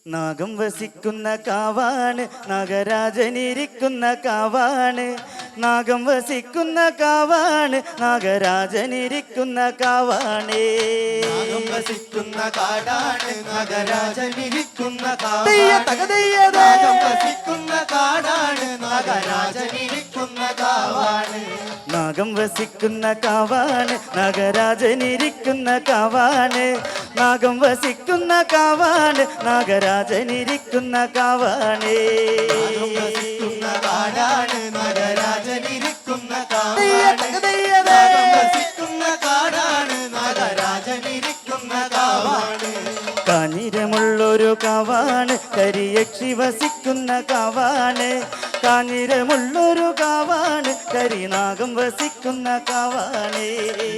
നാഗം വസിക്കുന്ന കാവാണ് നാഗരാജനിരിക്കുന്ന കാവാണ്. നാഗം വസിക്കുന്ന കാവാണ് നാഗരാജനിരിക്കുന്ന കാവാണ്. നാഗം വസിക്കുന്ന കാടാണ് നാഗരാജനിരിക്കുന്ന നാഗം വസിക്കുന്ന കാടാണ് നാഗരാജനിരിക്കുന്ന കാവാണ്. നാഗം വസിക്കുന്ന കാവാണ് നാഗരാജനിരിക്കുന്ന കാവാണ്. നാഗം വസിക്കുന്ന കാവാണ് നാഗരാജനിരിക്കുന്ന കാവാണ്. വസിക്കുന്ന കാടാണ് നാഗരാജനിരിക്കുന്ന കാവാണ്. വസിക്കുന്ന കാടാണ് നാഗരാജനിരിക്കുന്ന കാവാണ്. കാഞ്ഞിരമുള്ളൊരു കാവാണ് കരിയക്ഷി വസിക്കുന്ന കാവാണ്. കാഞ്ഞിരമുള്ളൊരു കാവാണ് കരിനാഗം വസിക്കുന്ന കാവാണ്.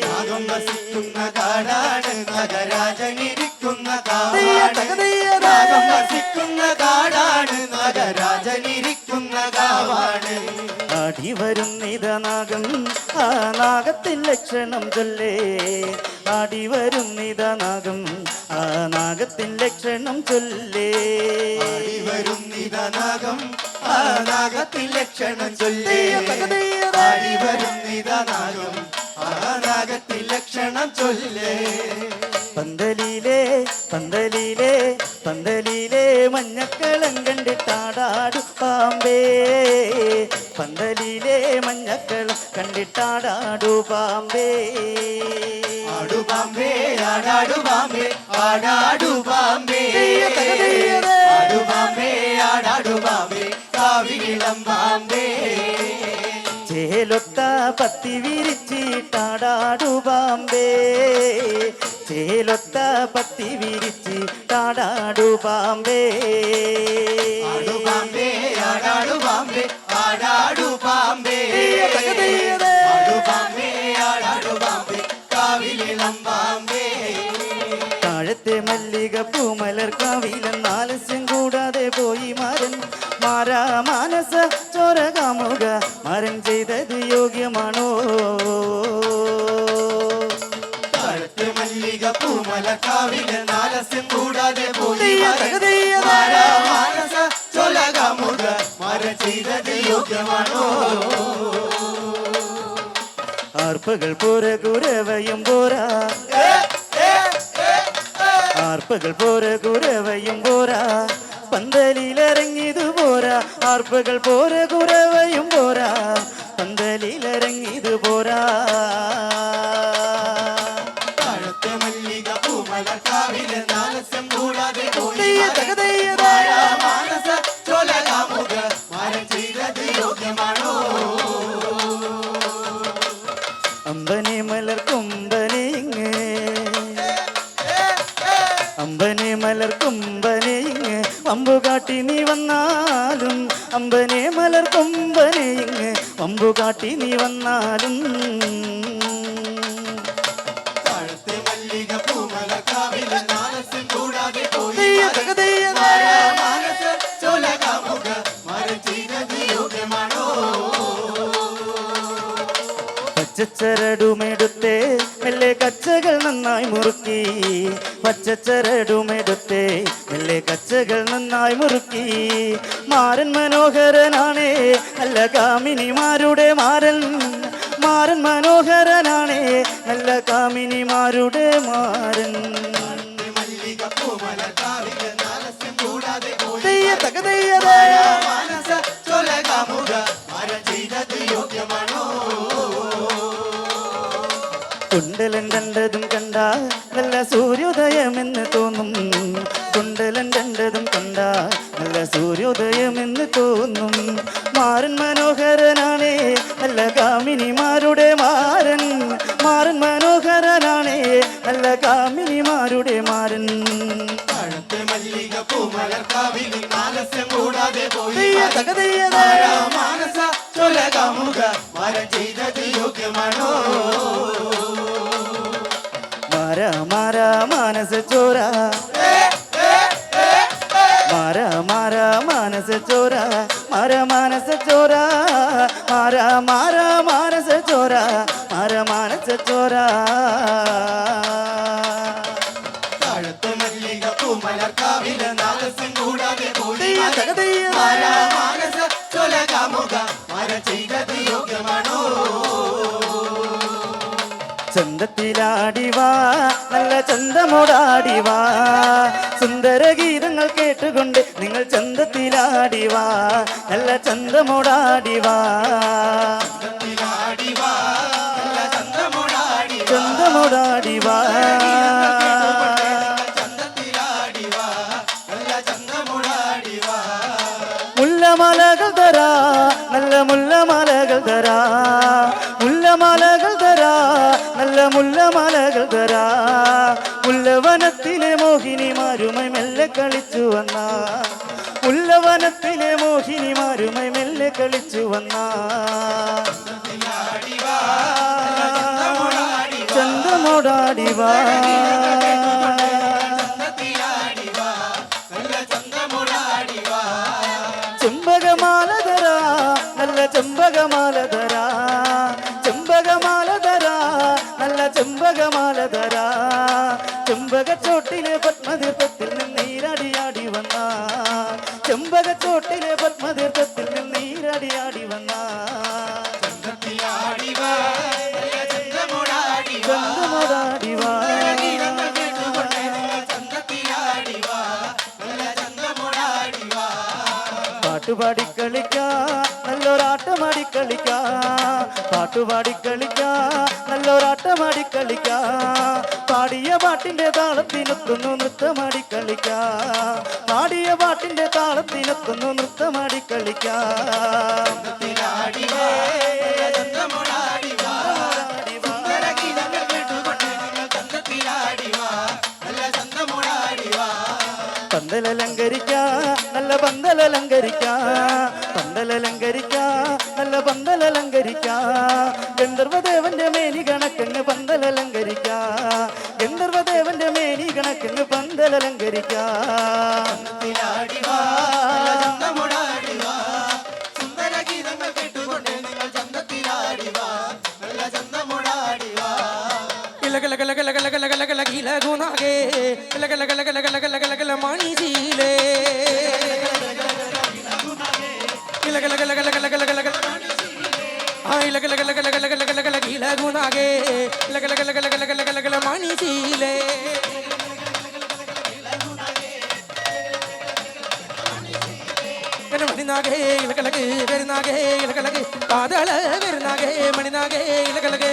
നാഗം വസിക്കുന്ന കാടാണ് നാഗരാജനിരിക്കുന്ന കാവാണ്. നാഗം വസിക്കുന്ന കാടാണ് നാഗരാജനിരിക്കുന്ന കാവാണ്. ആടി വരുന്നിത നാഗം ആ നാഗത്തിൻ ലക്ഷണം ചൊല്ലേ. ആടി വരുന്നിത നാഗം ആ നാഗത്തിൻ ലക്ഷണം ചൊല്ലേ. ആടി വരുന്നിത നാഗം ആ നാഗത്തിൻ ലക്ഷണം ചൊല്ലേ. ആടി വരുന്നിത നാഗം ആ നാഗത്തിൻ ലക്ഷണം ചൊല്ലേ. പന്തലിലെ പന്തലിലെ പന്തലിലെ മഞ്ഞക്കളം കണ്ടിട്ടാടാടു പാമ്പേ. പന്തലിലെ മഞ്ഞക്കളം കണ്ടിട്ടാടാടു പാമ്പേ. ആടു പാമ്പേ ആടാടു പാമ്പേ ആടാടു പാമ്പേ. ആടു പാമ്പേ ആടാടു പാമ്പേ കാവിളം പാമ്പേ. ചേലൊത്ത പത്തി വിരിച്ചിട്ടാടാടു പാമ്പേ. ചേലൊത്ത പത്തി വിരിച്ചിട്ടാടാടു പാമ്പേ. ആടു പാമ്പേ ആടാടു പാമ്പേ ആടാടു പാമ്പേ. ആടു പാമ്പേ ആടാടു പാമ്പേ കാവിളം പാമ്പേ. താഴത്തെ മല്ലിക പൂമലർ കാവിലം നാലസ്യം കൂടാതെ പോയി മാരൻ. മാരാ മാനസ ചോര കാമുക മരൻ ചെയ്തത് യോഗ്യമാണോ? താഴത്തെ മല്ലിക പൂമല കാവിലെ നാലസ്യം കൂടാതെ പോയി മാനസ ചോല കാമുക മരൻ ചെയ്തത് യോഗ്യമാണോ? ആർപ്പകൾ പോര കുരവയും പോരാ. ആർപ്പകൾ പോര കുരവയും പോരാ. പന്തലിലിറങ്ങിയതു പോരാ. ആർപ്പകൾ പോര കുരവയും പോരാ. പന്തലിലിറങ്ങിയതു പോരാ. താഴത്തെ മല്ലിക പൂമല കാവിലെ നാലസ്യം കൂടാതെ പോയി മാനസ ചോല കാമുക മരൻ ചെയ്തത് യോഗ്യമാണോ? അമ്പനെ മലർ കൊമ്പനെയിങ് അമ്പനെ മലർ കൊമ്പനെയിങ് വമ്പുകാട്ടി നീ വന്നാലും. അമ്പനെ മലർ കൊമ്പനെയിങ് വമ്പുകാട്ടി നീ വന്നാലും. താഴത്തെ മല്ലിക പൂമല കാവിലെ നാലസ്യം കൂടാതെ പോയി മാനസ ചോല കാമുക മരൻ ചെയ്തത് യോഗ്യമാണോ? പച്ചച്ചരടുമെടുത്തേ മെല്ലെ കച്ചകൾ നന്നായി മുറുക്കി. പച്ചച്ചരടുമെടുത്തേ മെല്ലെ കച്ചകൾ നന്നായി മുറുക്കി. മാരൻ മനോഹരനാണേ നല്ല കാമിനിമാരുടെ മാരൻ. മാരൻ മനോഹരനാണേ നല്ല കാമിനിമാരുടെ മാരൻ. മല്ലിക പൂമല കാവിലെ നാലസ്യം കൂടാതെ പോയി മാനസ ചോല കാമുക മരൻ ചെയ്തത് യോഗ്യമാണോ? കുണ്ടലൻ കണ്ടതും കണ്ട നല്ല സൂര്യോദയമെന്ന് തോന്നും. കുണ്ടലൻ കണ്ടതും കണ്ട നല്ല സൂര്യോദയമെന്ന് തോന്നും. മാരൻ മനോഹരനാണേ നല്ല കാമിനിമാരുടെ മാരൻ. മാരൻ മനോഹരനാണേ നല്ല കാമിനിമാരുടെ മാരൻ. താഴത്തെ മല്ലിക പൂമല കാവിലെ നാലസ്യം കൂടാതെ പോയി മാനസ ചോല കാമുക മരൻ ചെയ്തത് യോഗ്യമാണോ? മാരാ മാരാ മാനസ ചോര. മാരാ മാരാ മാനസ ചോര. മാരാ മാനസ ചോര. മാരാ മാരാ മാനസ ചോര. മാരാ മാനസ ചോര. താഴത്തെ മല്ലിക പൂമല കാവിലെ ആലസ്യം കൂടാതെ പോയി തെയ്യ തക തെയ്യ മാനസ ചൊല കാമുക മര ചെയ്തത് യോഗ്യമാണോ ചന്തത്തിലാടിവാ നല്ല ചന്തമോടാടിവാ സുന്ദര ഗീതങ്ങൾ കേട്ടുകൊണ്ട് നിങ്ങൾ ചന്തത്തിലാടിവാ നല്ല ചന്തമോടാടിവാ ചന്തത്തിലാടിവാ നല്ല ചന്തമോടാടിവാ ചന്തമോടാടിവാ ചന്തത്തിലാടിവാ നല്ല ചന്തമോടാടിവാ മുല്ലമലകൾ തരാ നല്ല മുല്ലമലകൾ തരാ മുല്ലമലകൾ തരാ നല്ല മുല്ലമലകൾ തരാ മുല്ലവനത്തിലെ മോഹിനിമാരുമായി മെല്ലെ കളിച്ചു വന്ന മുല്ലവനത്തിലെ മോഹിനിമാരുമായി മെല്ലെ കളിച്ചു വന്ന ചന്തത്തിലാടിവാ ചന്തമോടാടിവാ ചന്തത്തിലാടിവാ നല്ല ചന്തമോടാടിവാ ചെമ്പകമാല തരാ നല്ല ചെമ്പകമാല തരാ ചെമ്പകമാല തരാ നല്ല ചെമ്പകമാല തരാ ചെമ്പകച്ചോട്ടിലെ പത്മതീർത്ഥത്തിൽ നീരാടിയാടി വന്ന ചെമ്പകച്ചോട്ടിലെ പത്മതീർത്ഥത്തിൽ നീരാടിയാടി വന്ന ചന്തത്തിലാടിവാ നല്ല ചന്തമോടാടിവാ ചന്തമോടാടിവാ ഗീതങ്ങൾ കേട്ടുകൊണ്ട് നിങ്ങൾ ചന്തത്തിലാടിവാ നല്ല ചന്തമോടാടിവാ പാട്ടുപാടി കളിക്കാ നല്ലൊരാട്ടമാടി കളിക്കാ പാട്ടുപാടി കളിക്കാ നല്ലൊരാട്ടമാടി കളിക്കാ പാടിയ പാട്ടിന്റെ താളത്തിനൊത്തുന്നു നൃത്തമാടി കളിക്കാ പാടിയ പാട്ടിന്റെ താളത്തിനൊത്തുന്നു നൃത്തമാടി കളിക്കാ ചന്തത്തിലാടിവാ നല്ല ചന്തമോടാടിവാ സുന്ദര ഗീതങ്ങൾ കേട്ടുകൊണ്ട് നിങ്ങൾ ചന്തത്തിലാടിവാ നല്ല ചന്തമോടാടിവാ പന്തലലങ്കരിക്കാ നല്ല പന്തലലങ്കരിക്കാ പന്തലലങ്കരിക്കാ നല്ല പന്തലലങ്കരിക്കാ ഗന്ധർവദേവന്റെ മേനി കണക്കങ്ങ് പന്തലലങ്കരിക്കാ ഗന്ധർവദേവന്റെ മേനി കണക്കങ്ങ് പന്തലലങ്കരിക്കാ ചന്തത്തിലാടിവാ നല്ല ചന്തമോടാടിവാ സുന്ദര ഗീതങ്ങൾ കേട്ടുകൊണ്ട് നിങ്ങൾ ചന്തത്തിലാടിവാ നല്ല ചന്തമോടാടിവാ ഗുണാകെ മണിശീലേ ഗുണാകെ മണിശീലേ മണിനാകെ ഇലകലക് വരുന്നാകെ ഇലകലക് പാതള വരുന്നാകെ മണിനാകെ ഇലകലക്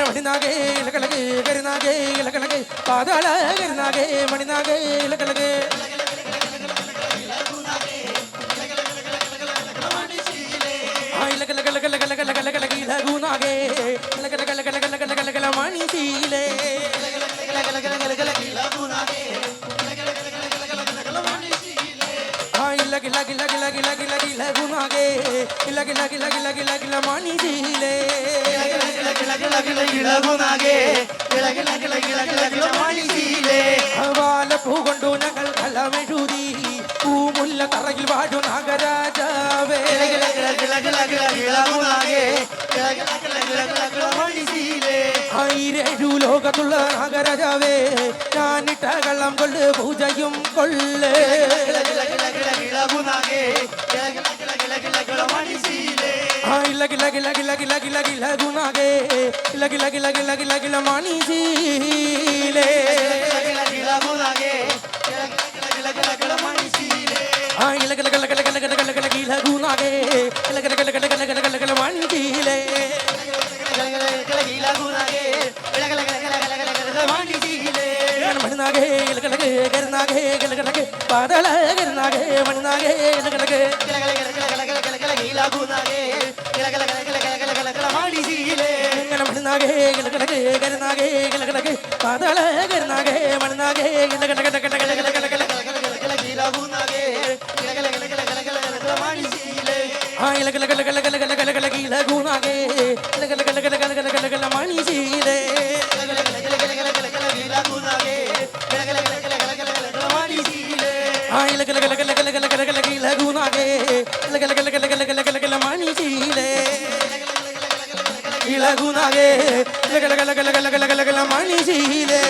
മണിനാകെ ഇലകലക് കരുനാകെ ഇലകലക് പാതാള കരുനാകെ മണിനാകെ ഇലകലക് ലഘുനാകെ മണിശീലേ ലഘുനാകെ മണിശീലേ വാലപ്പൂ കൊണ്ടു ഞങ്ങൾ കലമെഴുതി പൂമുല്ല തറയിൽ വാഴു നാഗരാജാവേ ആയിരേഴു ലോകത്തുള്ള നാഗരാജാവേ ഞാനിട്ട കള്ളം കൊള്ളു പൂജയും കൊള്ളേ ഗുണാകെ മണിശീലേ ഗുണാകെ മണിശീലേ മണിനാകെ കരുനാകെ പാതള കരുനാകെ മണിനാകെ മണിനാകെ കരുനാകെ പാതള കരുനാകെ മണിനാകെ ഗുണാകെ മണിശീലേ ഗുണാകെ മണിശീലേ.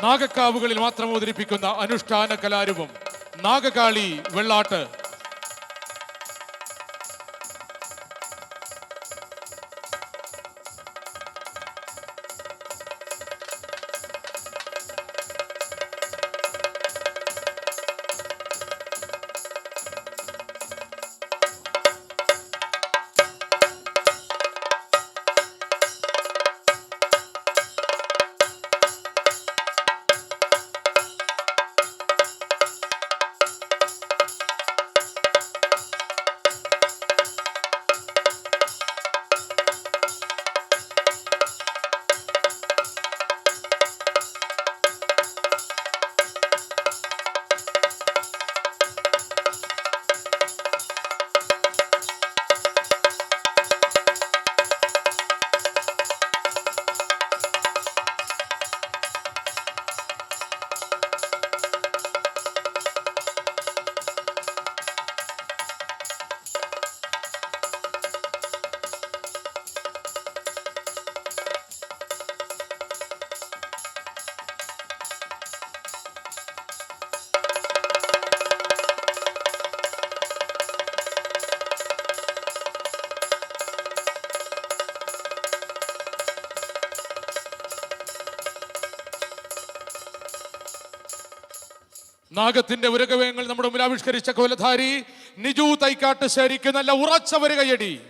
നാഗക്കാവുകളിൽ മാത്രം അവതരിപ്പിക്കുന്ന അനുഷ്ഠാന കലാരൂപം നാഗകാളി വെള്ളാട്ട്. നാഗത്തിന്റെ ഉരകവയങ്ങൾ നമ്മുടെ മുമ്പിൽ ആവിഷ്കരിച്ച കോലധാരി നിജു തൈക്കാട്ട് ശരിക്ക് നല്ല ഉറച്ച ഒരു കയ്യടി.